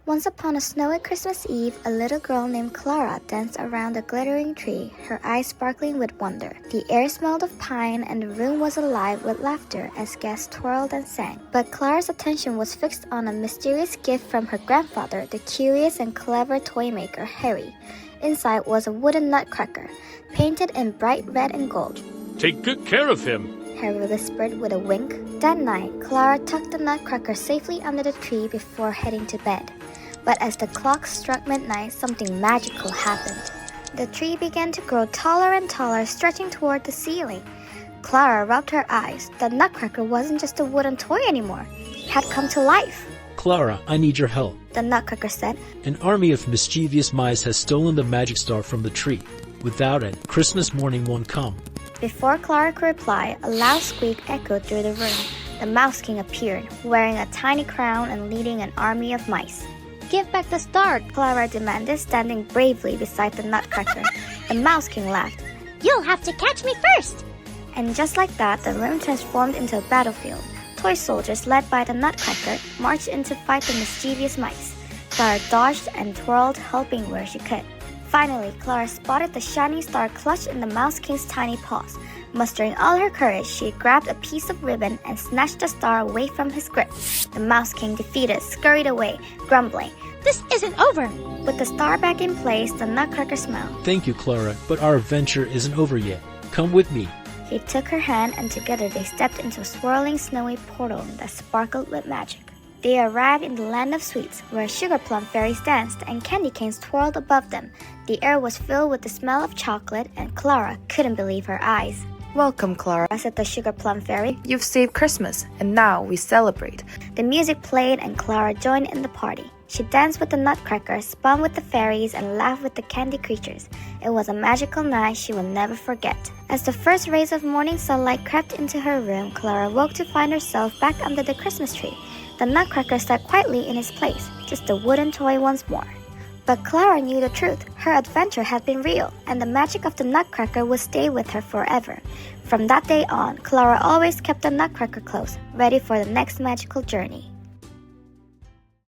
Once upon a snowy Christmas Eve, a little girl named Clara danced around a glittering tree, her eyes sparkling with wonder. The air smelled of pine and the room was alive with laughter as guests twirled and sang. But Clara's attention was fixed on a mysterious gift from her grandfather, the curious and clever toy maker, Harry. Inside was a wooden nutcracker, painted in bright red and gold. Take good care of him, Harry whispered with a wink. That night, Clara tucked the nutcracker safely under the tree before heading to bed. But as the clock struck midnight, something magical happened. The tree began to grow taller and taller, stretching toward the ceiling. Clara rubbed her eyes. The nutcracker wasn't just a wooden toy anymore. It had come to life. Clara, I need your help. The nutcracker said. An army of mischievous mice has stolen the magic star from the tree. Without it, Christmas morning won't come. Before Clara could reply, a loud squeak echoed through the room. The Mouse King appeared, wearing a tiny crown and leading an army of mice. Give back the star, Clara demanded, standing bravely beside the nutcracker. The Mouse King laughed. You'll have to catch me first! And just like that, the room transformed into a battlefield. Toy soldiers led by the nutcracker marched in to fight the mischievous mice. Clara dodged and twirled, helping where she could. Finally, Clara spotted the shining star clutched in the Mouse King's tiny paws. Mustering all her courage, she grabbed a piece of ribbon and snatched the star away from his grip. The Mouse King, defeated, scurried away, grumbling. This isn't over! With the star back in place, the nutcracker smiled. Thank you, Clara, but our adventure isn't over yet. Come with me. He took her hand and together they stepped into a swirling snowy portal that sparkled with magic. They arrived in the land of sweets, where sugar plum fairies danced and candy canes twirled above them. The air was filled with the smell of chocolate, and Clara couldn't believe her eyes. Welcome, Clara, said the sugar plum fairy. You've saved Christmas, and now we celebrate. The music played and Clara joined in the party. She danced with the nutcracker, spun with the fairies, and laughed with the candy creatures. It was a magical night she would never forget. As the first rays of morning sunlight crept into her room, Clara woke to find herself back under the Christmas tree. The nutcracker sat quietly in its place, just a wooden toy once more. But Clara knew the truth. Her adventure had been real, and the magic of the nutcracker would stay with her forever. From that day on, Clara always kept the nutcracker close, ready for the next magical journey.